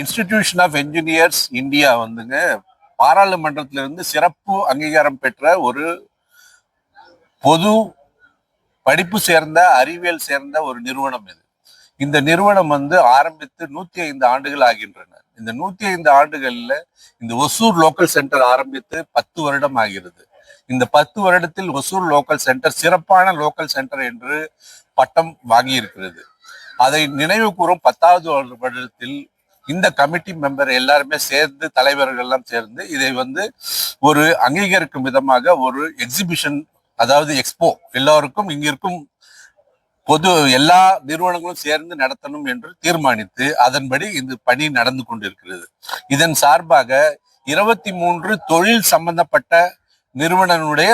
Institution of engineers India வந்துங்க பாராளுமன்றத்திலிருந்து சிறப்பு அங்கீகாரம் பெற்ற ஒரு பொது படிப்பு சேர்ந்த அறிவியல் சேர்ந்த ஒரு நிறுவனம் இது. இந்த நிறுவனம் வந்து ஆரம்பித்து 105 ஆண்டுகள் ஆகின்றன. இந்த 105 ஆண்டுகள்ல இந்த ஒசூர் லோக்கல் சென்டர் ஆரம்பித்து 10 வருடம் ஆகிறது. இந்த 10 வருடத்தில் ஒசூர் லோக்கல் சென்டர் சிறப்பான லோக்கல் சென்டர் என்று பட்டம் வாங்கி இருக்கிறது. அதை நினைவு கூறும் 10வது வருடத்தில் இந்த கமிட்டி மெம்பர் எல்லாருமே சேர்ந்து, தலைவர்கள் எல்லாம் சேர்ந்து இதை வந்து ஒரு அங்கீகரிக்கும் விதமாக ஒரு எக்ஸிபிஷன், அதாவது எக்ஸ்போ எல்லோருக்கும் இங்கிருக்கும் பொது எல்லா நிறுவனங்களும் சேர்ந்து நடத்தணும் என்று தீர்மானித்து அதன்படி இந்த பணி நடந்து கொண்டிருக்கிறது. இதன் சார்பாக 23 தொழில் சம்பந்தப்பட்ட நிறுவனங்களுடைய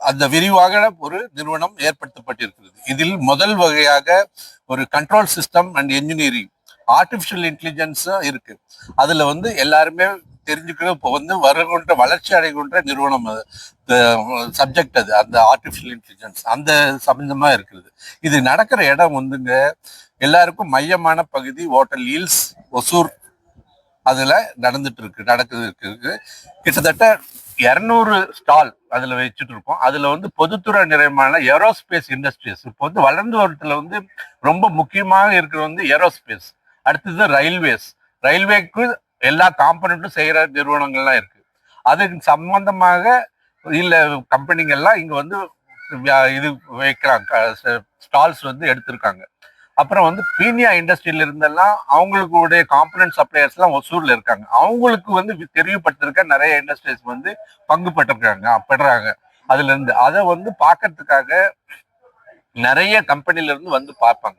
அந்த விரிவாக ஒரு நிறுவனம் ஏற்படுத்தப்பட்டிருக்கிறது. இதில் முதல் வகையாக ஒரு control system and engineering, artificial intelligence இருக்கு. அதுல வந்து எல்லாருமே தெரிஞ்சுக்கிற இப்போ வந்து வருகின்ற வளர்ச்சி அடைகின்ற நிறுவனம் சப்ஜெக்ட் அது, அந்த ஆர்டிபிஷியல் இன்டெலிஜென்ஸ் அந்த சம்பந்தமா இருக்குது. இது நடக்கிற இடம் வந்துங்க எல்லாருக்கும் மையமான பகுதி ஹோட்டல் ஹில்ஸ் ஒசூர், அதுல நடக்குது இருக்கு. கிட்டத்தட்ட 200 ஸ்டால் அதுல வச்சுட்டு இருக்கோம். அதுல வந்து பொதுத்துறை நிறைமான ஏரோஸ்பேஸ் இண்டஸ்ட்ரீஸ் இப்போ வந்து வளர்ந்து வரத்துல வந்து ரொம்ப முக்கியமாக இருக்கிறது வந்து ஏரோஸ்பேஸ். அடுத்தது ரயில்வேக்கு எல்லா காம்பனண்ட்டும் செய்யற நிறுவனங்கள்லாம் இருக்கு. அதுக்கு சம்பந்தமாக இல்ல கம்பெனிகள்லாம் இங்க வந்து இது வைக்கிறாங்க, ஸ்டால்ஸ் வந்து எடுத்திருக்காங்க. அப்புறம் வந்து பீனியா இண்டஸ்ட்ரியில இருந்தெல்லாம் அவங்களுடைய காம்பனன்ட் சப்ளையர்ஸ் எல்லாம் ஒசூர்ல இருக்காங்க. அவங்களுக்கு வந்து தெரிவுபட்டிருக்க நிறைய இண்டஸ்ட்ரீஸ் வந்து பங்கு பெறாங்க. அதுல இருந்து அதை வந்து பாக்கிறதுக்காக நிறைய கம்பெனில இருந்து வந்து பார்ப்பாங்க.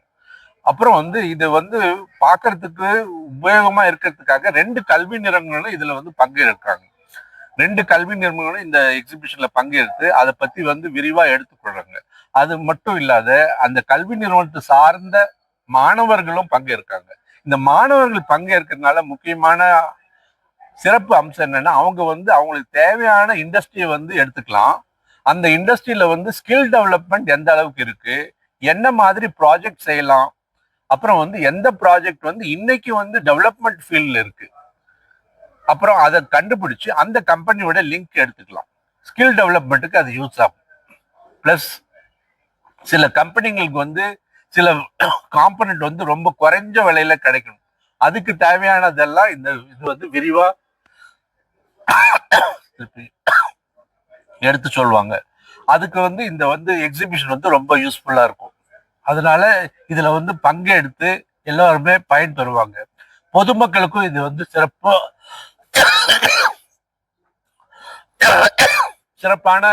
அப்புறம் வந்து இது வந்து பாக்குறதுக்கு உபயோகமா இருக்கிறதுக்காக 2 கல்வி நிறுவனங்களும் இதுல வந்து பங்கேற்காங்க. 2 கல்வி நிறுவனங்களும் இந்த எக்ஸிபிஷன்ல பங்கேற்று அதை பத்தி வந்து விரிவா எடுத்துக்கொள்றாங்க. அது மட்டும் இல்லாத அந்த கல்வி நிறுவனத்தை சார்ந்த மாணவர்களும் பங்கேற்காங்க. இந்த மாணவர்கள் பங்கேற்கிறதுனால முக்கியமான சிறப்பு அம்சம் என்னன்னா, அவங்க வந்து அவங்களுக்கு தேவையான இண்டஸ்ட்ரியை வந்து எடுத்துக்கலாம். அந்த இண்டஸ்ட்ரியில வந்து ஸ்கில் டெவலப்மெண்ட் எந்த அளவுக்கு இருக்கு, என்ன மாதிரி ப்ராஜெக்ட் செய்யலாம், அப்புறம் வந்து எந்த ப்ராஜெக்ட் வந்து இன்னைக்கு வந்து டெவலப்மெண்ட் ஃபீல்ட்ல இருக்கு, அப்புறம் அதை கண்டுபிடிச்சு அந்த கம்பெனியோட லிங்க் எடுத்துக்கலாம். ஸ்கில் டெவலப்மெண்ட்டுக்கு அது யூஸ் ஆகும். பிளஸ் சில கம்பெனிகளுக்கு வந்து சில காம்பனண்ட் வந்து ரொம்ப குறைஞ்ச விலையில கிடைக்கணும். அதுக்கு தேவையானதெல்லாம் இது வந்து விரிவா எடுத்து சொல்லுவாங்க. அதுக்கு வந்து இந்த வந்து எக்ஸிபிஷன் வந்து ரொம்ப யூஸ்ஃபுல்லா இருக்கும். அதனால இதுல வந்து பங்கெடுத்து எல்லாருமே பயன் பெறுவாங்க. பொதுமக்களுக்கும் இது வந்து சிறப்பான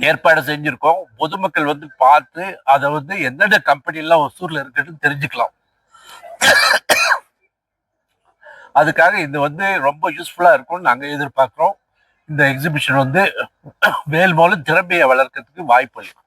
ஏற்பாடு செஞ்சிருக்கோம். பொதுமக்கள் வந்து பார்த்து அதை வந்து எந்தெந்த கம்பெனி எல்லாம் ஒசூர்ல இருக்குன்னு தெரிஞ்சுக்கலாம். அதுக்காக இது வந்து ரொம்ப யூஸ்ஃபுல்லா இருக்கும்னு நாங்க எதிர்பார்க்கிறோம். இந்த எக்ஸிபிஷன் வந்து மேல் திறமையை வளர்க்கறதுக்கு வாய்ப்பு இருக்கு.